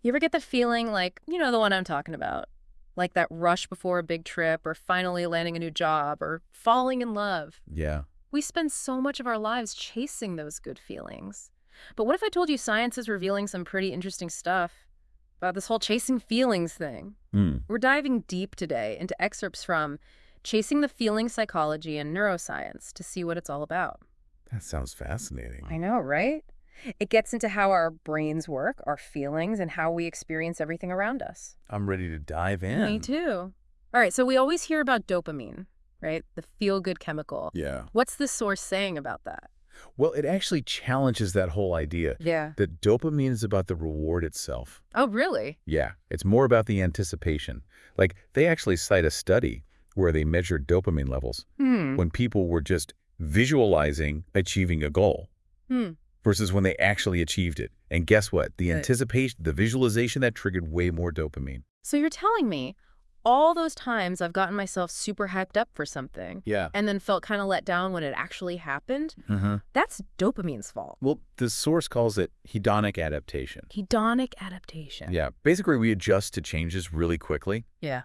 You ever get the feeling like, the one I'm talking about? Like that rush before a big trip or finally landing a new job or falling in love. Yeah. We spend so much of our lives chasing those good feelings. But what if I told you science is revealing some pretty interesting stuff about this whole chasing feelings thing? Hmm. We're diving deep today into excerpts from Chasing the Feeling Psychology and Neuroscience to see what it's all about. That sounds fascinating. I know, right? It gets into how our brains work, our feelings, and how we experience everything around us. I'm ready to dive in. Me too. All right, so we always hear about dopamine, right? The feel-good chemical. Yeah. What's the source saying about that? Well, it actually challenges that whole idea Yeah. that dopamine is about the reward itself. Oh, really? Yeah, it's more about the anticipation. Like, they actually cite a study where they measured dopamine levels when people were just visualizing achieving a goal versus when they actually achieved it. And guess what? The anticipation, the visualization, that triggered way more dopamine. So you're telling me all those times I've gotten myself super hyped up for something Yeah. and then felt kind of let down when it actually happened, that's dopamine's fault. Well, the source calls it hedonic adaptation. Hedonic adaptation. Yeah. Basically, we adjust to changes really quickly. Yeah.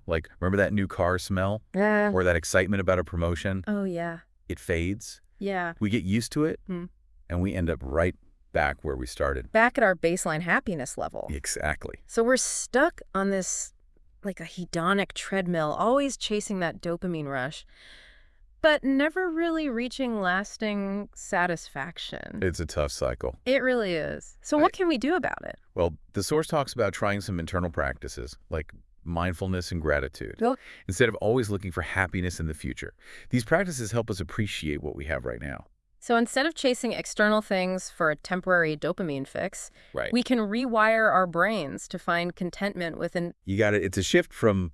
Like, remember that new car smell? Yeah. Or that excitement about a promotion? Oh, yeah. It fades. Yeah. We get used to it, and we end up right back where we started. Back at our baseline happiness level. Exactly. So we're stuck on this, like a hedonic treadmill, always chasing that dopamine rush, but never really reaching lasting satisfaction. It's a tough cycle. It really is. So what can we do about it? Well, the source talks about trying some internal practices, like mindfulness and gratitude, instead of always looking for happiness in the future. These practices help us appreciate what we have right now. So instead of chasing external things for a temporary dopamine fix, Right. we can rewire our brains to find contentment within. You got it. It's a shift from,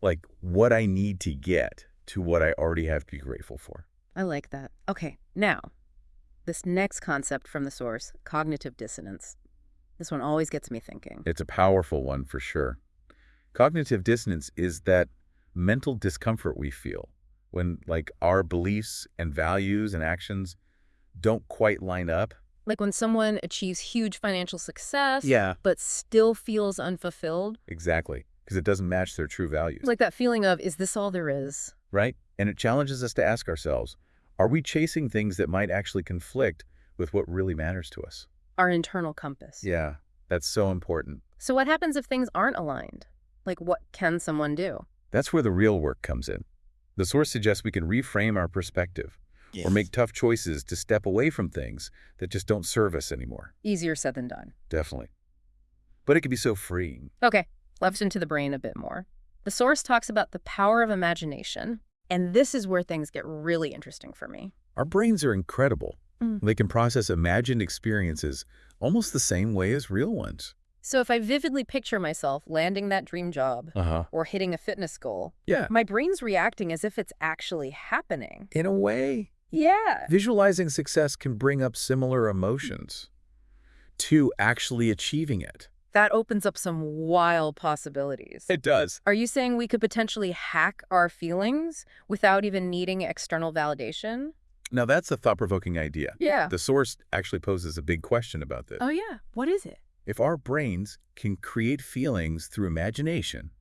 like, what I need to get to what I already have to be grateful for. I like that. Okay, now, this next concept from the source, cognitive dissonance. This one always gets me thinking. It's a powerful one for sure. Cognitive dissonance is that mental discomfort we feel when, like, our beliefs and values and actions don't quite line up. Like when someone achieves huge financial success, Yeah. but still feels unfulfilled. Exactly, because it doesn't match their true values. Like that feeling of, is this all there is? Right? And it challenges us to ask ourselves, are we chasing things that might actually conflict with what really matters to us? Our internal compass. Yeah, that's so important. So what happens if things aren't aligned? Like, what can someone do? That's where the real work comes in. The source suggests we can reframe our perspective or make tough choices to step away from things that just don't serve us anymore. Easier said than done. Definitely. But it can be so freeing. Okay, left into the brain a bit more. The source talks about the power of imagination, and this is where things get really interesting for me. Our brains are incredible. They can process imagined experiences almost the same way as real ones. So if I vividly picture myself landing that dream job or hitting a fitness goal, Yeah. my brain's reacting as if it's actually happening. In a way, Yeah. visualizing success can bring up similar emotions to actually achieving it. That opens up some wild possibilities. It does. Are you saying we could potentially hack our feelings without even needing external validation? Now, that's a thought-provoking idea. Yeah. The source actually poses a big question about this. Oh, yeah. What is it? If our brains can create feelings through imagination,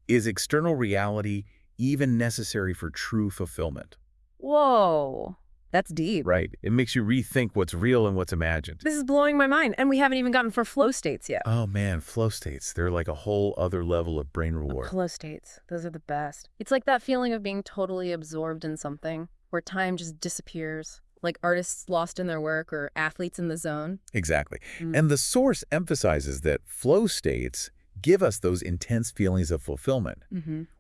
is external reality even necessary for true fulfillment? Whoa. That's deep. Right. It makes you rethink what's real and what's imagined. This is blowing my mind. And we haven't even gotten for flow states yet. Oh man, flow states. They're like a whole other level of brain reward. Flow states. Those are the best. It's like that feeling of being totally absorbed in something where time just disappears. Like artists lost in their work or athletes in the zone. Exactly. And the source emphasizes that flow states give us those intense feelings of fulfillment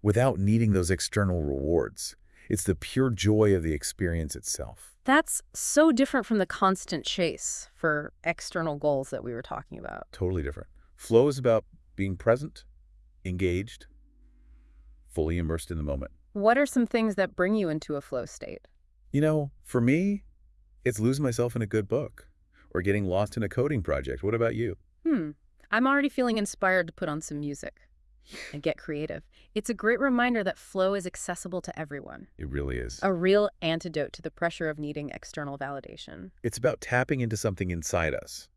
without needing those external rewards. It's the pure joy of the experience itself. That's so different from the constant chase for external goals that we were talking about. Totally different. Flow is about being present, engaged, fully immersed in the moment. What are some things that bring you into a flow state? You know, for me, it's losing myself in a good book or getting lost in a coding project. What about you? I'm already feeling inspired to put on some music and get creative. It's a great reminder that flow is accessible to everyone. It really is. A real antidote to the pressure of needing external validation. It's about tapping into something inside us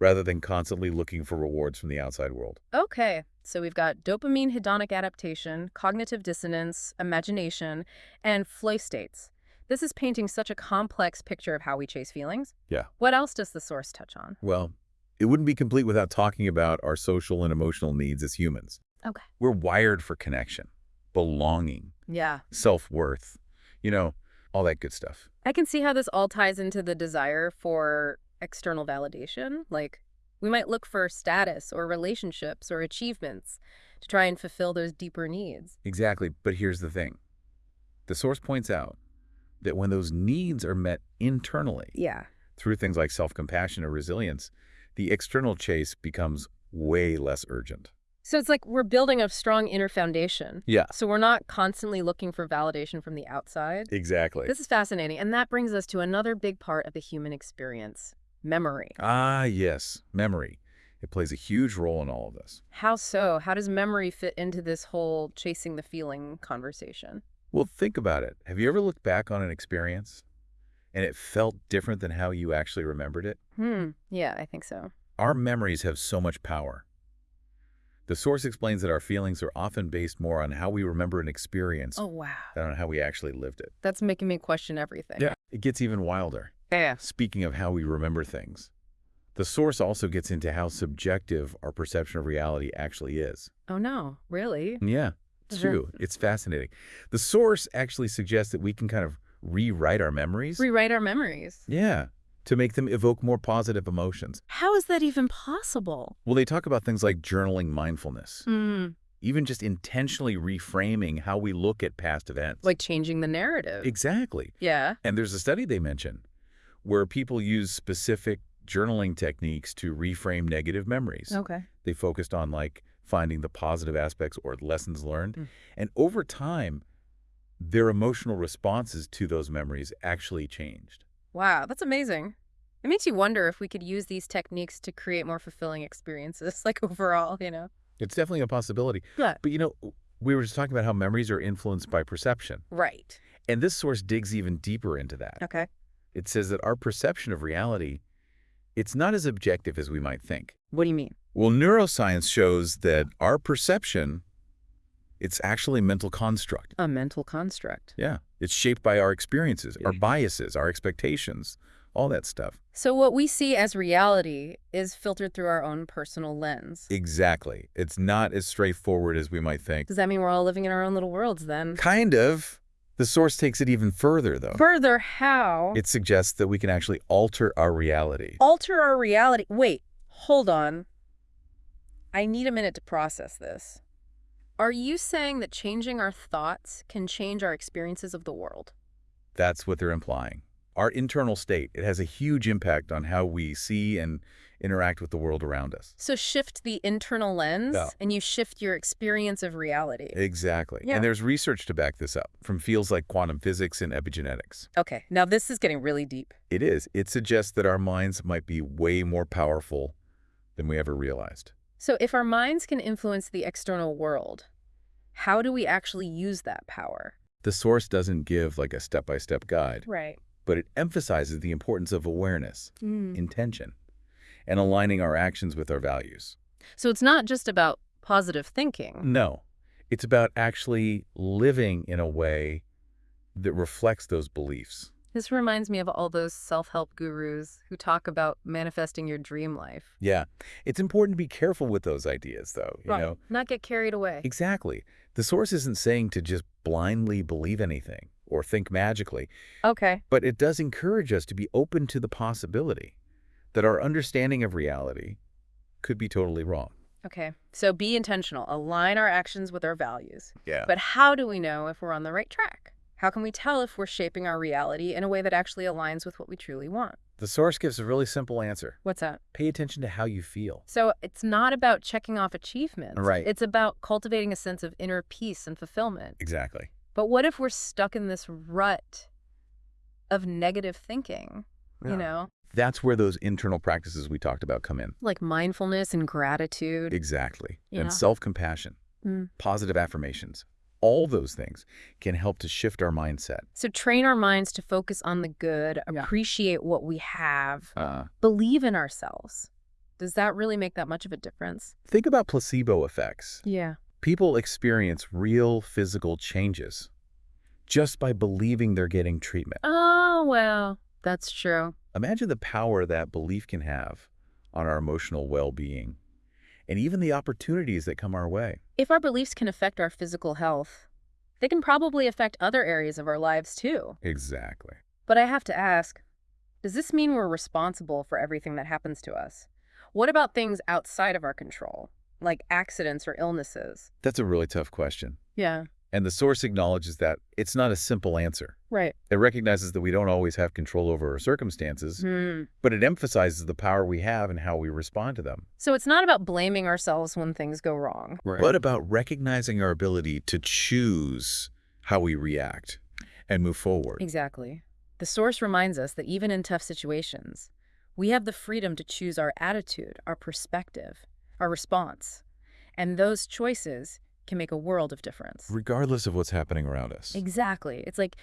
rather than constantly looking for rewards from the outside world. Okay, so we've got dopamine hedonic adaptation, cognitive dissonance, imagination, and flow states. This is painting such a complex picture of how we chase feelings. Yeah. What else does the source touch on? Well, it wouldn't be complete without talking about our social and emotional needs as humans. Okay. We're wired for connection, belonging, Yeah. self-worth, all that good stuff. I can see how this all ties into the desire for external validation. Like, we might look for status or relationships or achievements to try and fulfill those deeper needs. Exactly, but here's the thing. The source points out that when those needs are met internally, Yeah. through things like self-compassion or resilience, the external chase becomes way less urgent. So it's like we're building a strong inner foundation. Yeah. So we're not constantly looking for validation from the outside. Exactly. This is fascinating. And that brings us to another big part of the human experience, memory. Ah, yes, memory. It plays a huge role in all of this. How so? How does memory fit into this whole chasing the feeling conversation? Well, think about it. Have you ever looked back on an experience and it felt different than how you actually remembered it? Yeah, I think so. Our memories have so much power. The source explains that our feelings are often based more on how we remember an experience Oh, wow. than on how we actually lived it. That's making me question everything. Yeah. It gets even wilder. Yeah. Speaking of how we remember things, the source also gets into how subjective our perception of reality actually is. Oh, no. Really? Yeah, it's true. It's fascinating. The source actually suggests that we can kind of rewrite our memories. Rewrite our memories. Yeah, to make them evoke more positive emotions. How is that even possible? Well, they talk about things like journaling mindfulness, even just intentionally reframing how we look at past events. Like changing the narrative. Exactly. Yeah. And there's a study they mention where people use specific journaling techniques to reframe negative memories. Okay. They focused on like finding the positive aspects or lessons learned. And over time, their emotional responses to those memories actually changed. Wow, that's amazing. It makes you wonder if we could use these techniques to create more fulfilling experiences, like overall, It's definitely a possibility. Yeah. But we were just talking about how memories are influenced by perception. Right. And this source digs even deeper into that. Okay. It says that our perception of reality, it's not as objective as we might think. What do you mean? Well, neuroscience shows that our perception, it's actually a mental construct. A mental construct. Yeah. It's shaped by our experiences, our biases, our expectations, all that stuff. So what we see as reality is filtered through our own personal lens. Exactly. It's not as straightforward as we might think. Does that mean we're all living in our own little worlds then? Kind of. The source takes it even further, though. Further, how? It suggests that we can actually alter our reality. Alter our reality. Wait, hold on. I need a minute to process this. Are you saying that changing our thoughts can change our experiences of the world? That's what they're implying. Our internal state, it has a huge impact on how we see and interact with the world around us. So shift the internal lens, Yeah. and you shift your experience of reality. Exactly. Yeah. And there's research to back this up from fields like quantum physics and epigenetics. Okay, now this is getting really deep. It is. It suggests that our minds might be way more powerful than we ever realized. So if our minds can influence the external world, how do we actually use that power? The source doesn't give like a step-by-step guide, Right. but it emphasizes the importance of awareness, intention, and aligning our actions with our values. So it's not just about positive thinking. No, it's about actually living in a way that reflects those beliefs. This reminds me of all those self-help gurus who talk about manifesting your dream life. Yeah, it's important to be careful with those ideas, though, you know? Not get carried away. Exactly. The source isn't saying to just blindly believe anything or think magically, Okay. but it does encourage us to be open to the possibility that our understanding of reality could be totally wrong. Okay. So be intentional. Align our actions with our values. Yeah. But how do we know if we're on the right track? How can we tell if we're shaping our reality in a way that actually aligns with what we truly want? The source gives a really simple answer. What's that? Pay attention to how you feel. So it's not about checking off achievements. Right. It's about cultivating a sense of inner peace and fulfillment. Exactly. But what if we're stuck in this rut of negative thinking, you know? That's where those internal practices we talked about come in. Like mindfulness and gratitude. Exactly. Yeah. And self-compassion, positive affirmations, all those things can help to shift our mindset. So train our minds to focus on the good, appreciate what we have, Uh, believe in ourselves. Does that really make that much of a difference? Think about placebo effects. Yeah. People experience real physical changes just by believing they're getting treatment. Oh, well, that's true. Imagine the power that belief can have on our emotional well-being and even the opportunities that come our way. If our beliefs can affect our physical health, they can probably affect other areas of our lives too. Exactly. But I have to ask, does this mean we're responsible for everything that happens to us? What about things outside of our control, like accidents or illnesses? That's a really tough question. Yeah. And the source acknowledges that it's not a simple answer. Right. It recognizes that we don't always have control over our circumstances, but it emphasizes the power we have and how we respond to them. So it's not about blaming ourselves when things go wrong. But about recognizing our ability to choose how we react and move forward. Exactly. The source reminds us that even in tough situations, we have the freedom to choose our attitude, our perspective, our response. And those choices can make a world of difference. Regardless of what's happening around us. Exactly. It's like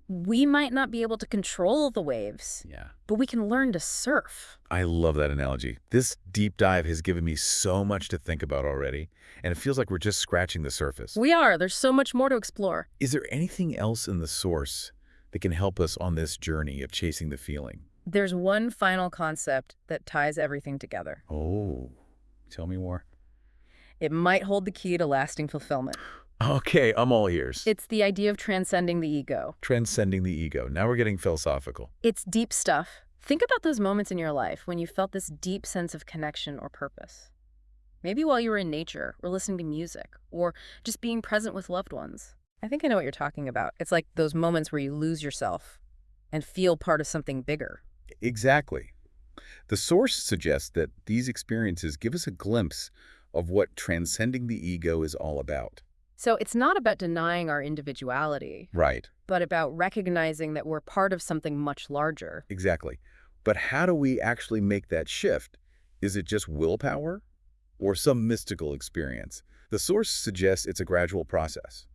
we might not be able to control the waves, Yeah. but we can learn to surf. I love that analogy. This deep dive has given me so much to think about already, and it feels like we're just scratching the surface. We are. There's so much more to explore. Is there anything else in the source that can help us on this journey of chasing the feeling? There's one final concept that ties everything together. Oh, tell me more. It might hold the key to lasting fulfillment. Okay, I'm all ears. It's the idea of transcending the ego. Transcending the ego. Now we're getting philosophical. It's deep stuff. Think about those moments in your life when you felt this deep sense of connection or purpose. Maybe while you were in nature, or listening to music, or just being present with loved ones. I think I know what you're talking about. It's like those moments where you lose yourself and feel part of something bigger. Exactly. The source suggests that these experiences give us a glimpse of what transcending the ego is all about. So it's not about denying our individuality, Right. but about recognizing that we're part of something much larger. Exactly. But how do we actually make that shift? Is it just willpower or some mystical experience? The source suggests it's a gradual process,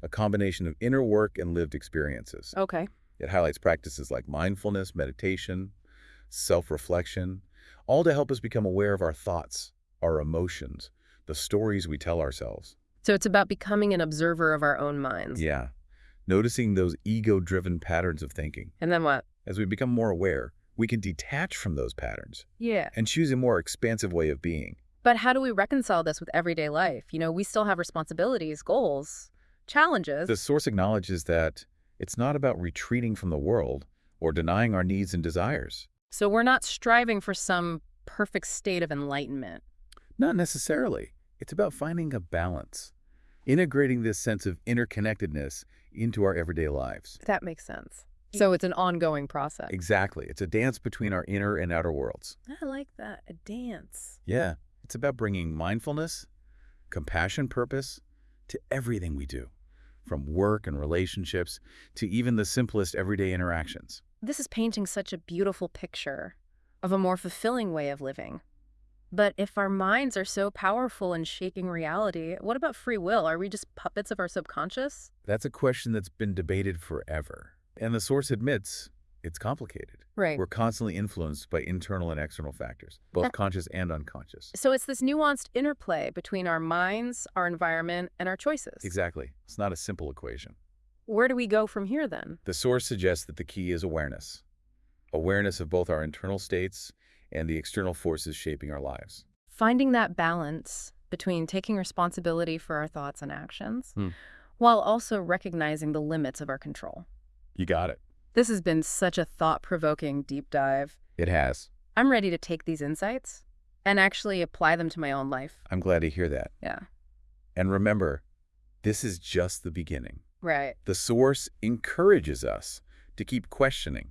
a combination of inner work and lived experiences. Okay. It highlights practices like mindfulness, meditation, self-reflection, all to help us become aware of our thoughts, our emotions, the stories we tell ourselves. So it's about becoming an observer of our own minds. Yeah. Noticing those ego-driven patterns of thinking. And then what? As we become more aware, we can detach from those patterns Yeah. and choose a more expansive way of being. But how do we reconcile this with everyday life? We still have responsibilities, goals, challenges. The source acknowledges that it's not about retreating from the world or denying our needs and desires. So we're not striving for some perfect state of enlightenment. Not necessarily. It's about finding a balance, integrating this sense of interconnectedness into our everyday lives. That makes sense. So it's an ongoing process. Exactly. It's a dance between our inner and outer worlds. I like that. A dance. Yeah. It's about bringing mindfulness, compassion, purpose to everything we do, from work and relationships to even the simplest everyday interactions. This is painting such a beautiful picture of a more fulfilling way of living. But if our minds are so powerful in shaping reality, what about free will? Are we just puppets of our subconscious? That's a question that's been debated forever. And the source admits it's complicated. Right. We're constantly influenced by internal and external factors, both conscious and unconscious. So it's this nuanced interplay between our minds, our environment, and our choices. Exactly. It's not a simple equation. Where do we go from here then? The source suggests that the key is awareness. Awareness of both our internal states and the external forces shaping our lives. Finding that balance between taking responsibility for our thoughts and actions, while also recognizing the limits of our control. You got it. This has been such a thought-provoking deep dive. It has. I'm ready to take these insights and actually apply them to my own life. I'm glad to hear that. Yeah. And remember, this is just the beginning. Right. The source encourages us to keep questioning,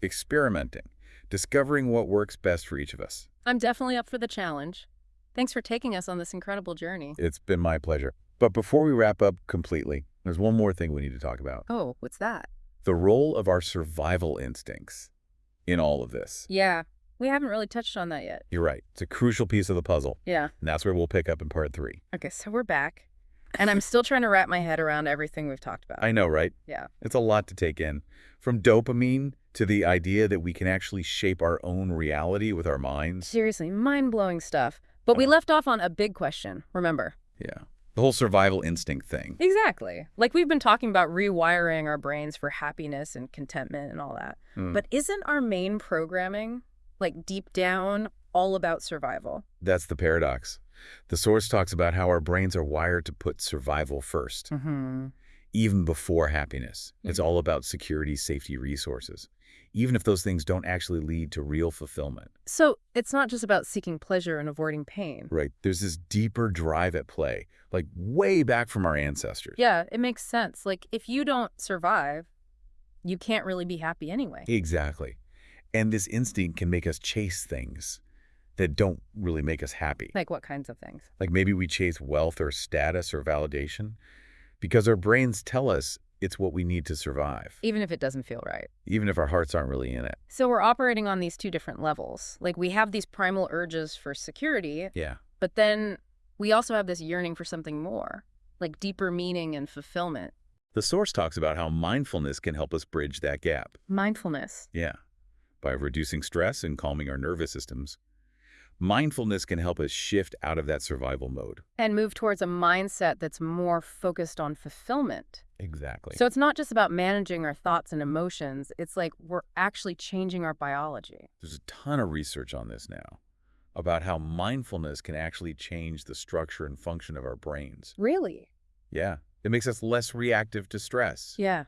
experimenting, discovering what works best for each of us. I'm definitely up for the challenge. Thanks for taking us on this incredible journey. It's been my pleasure. But before we wrap up completely, there's one more thing we need to talk about. Oh, what's that? The role of our survival instincts in all of this. Yeah, we haven't really touched on that yet. You're right. It's a crucial piece of the puzzle. Yeah. And that's where we'll pick up in part 3. Okay, so we're back. And I'm still trying to wrap my head around everything we've talked about. I know, right? Yeah. It's a lot to take in. From dopamine to the idea that we can actually shape our own reality with our minds. Seriously, mind-blowing stuff. But we left off on a big question, remember? Yeah. The whole survival instinct thing. Exactly. Like we've been talking about rewiring our brains for happiness and contentment and all that. But isn't our main programming, like deep down, all about survival? That's the paradox. The source talks about how our brains are wired to put survival first, even before happiness. It's all about security, safety, resources, even if those things don't actually lead to real fulfillment. So it's not just about seeking pleasure and avoiding pain. Right. There's this deeper drive at play, like way back from our ancestors. Yeah, it makes sense. Like if you don't survive, you can't really be happy anyway. Exactly. And this instinct can make us chase things that don't really make us happy. Like what kinds of things? Like maybe we chase wealth or status or validation because our brains tell us it's what we need to survive, Even if it doesn't feel right. even if our hearts aren't really in it. So we're operating on these two different levels. Like we have these primal urges for security, Yeah. but then we also have this yearning for something more, like deeper meaning and fulfillment. The source talks about how mindfulness can help us bridge that gap. Mindfulness. Yeah. By reducing stress and calming our nervous systems. Mindfulness can help us shift out of that survival mode. And move towards a mindset that's more focused on fulfillment. Exactly. So it's not just about managing our thoughts and emotions. It's like we're actually changing our biology. There's a ton of research on this now about how mindfulness can actually change the structure and function of our brains. Really? Yeah. It makes us less reactive to stress Yeah.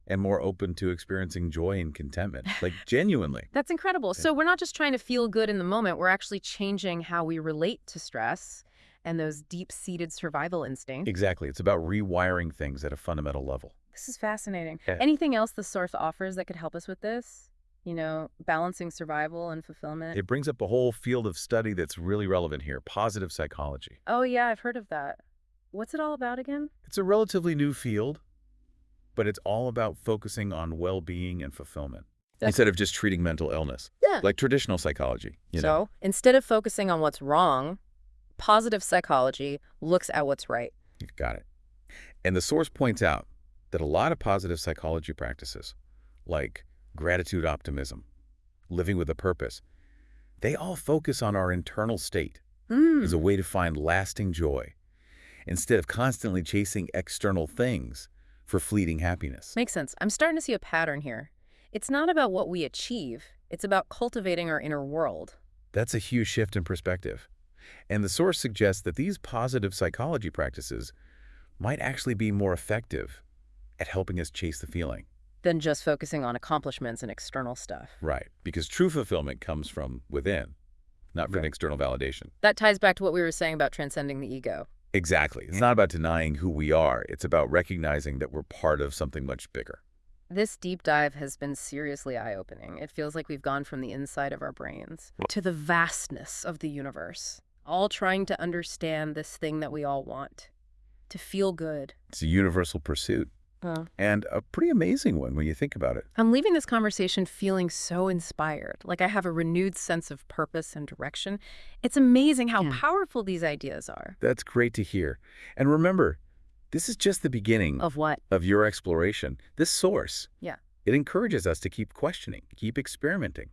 and more open to experiencing joy and contentment, like genuinely. That's incredible. So we're not just trying to feel good in the moment. We're actually changing how we relate to stress and those deep-seated survival instincts. Exactly. It's about rewiring things at a fundamental level. This is fascinating. Yeah. Anything else the source offers that could help us with this? You know, balancing survival and fulfillment? It brings up a whole field of study that's really relevant here, positive psychology. Oh, yeah, I've heard of that. What's it all about again? It's a relatively new field, but it's all about focusing on well-being and fulfillment instead of just treating mental illness, Yeah. like traditional psychology. You know? So instead of focusing on what's wrong, positive psychology looks at what's right. You've got it. And the source points out that a lot of positive psychology practices, like gratitude optimism, living with a purpose, they all focus on our internal state as a way to find lasting joy instead of constantly chasing external things for fleeting happiness. Makes sense. I'm starting to see a pattern here. It's not about what we achieve. It's about cultivating our inner world. That's a huge shift in perspective. And the source suggests that these positive psychology practices might actually be more effective at helping us chase the feeling. Than just focusing on accomplishments and external stuff. Right. Because true fulfillment comes from within, not from external validation. That ties back to what we were saying about transcending the ego. Exactly. It's not about denying who we are. It's about recognizing that we're part of something much bigger. This deep dive has been seriously eye-opening. It feels like we've gone from the inside of our brains to the vastness of the universe, all trying to understand this thing that we all want, to feel good. It's a universal pursuit. And a pretty amazing one when you think about it. I'm leaving this conversation feeling so inspired, like I have a renewed sense of purpose and direction. It's amazing how powerful these ideas are. That's great to hear. And remember, this is just the beginning Of what? of your exploration. This source, Yeah. it encourages us to keep questioning, keep experimenting,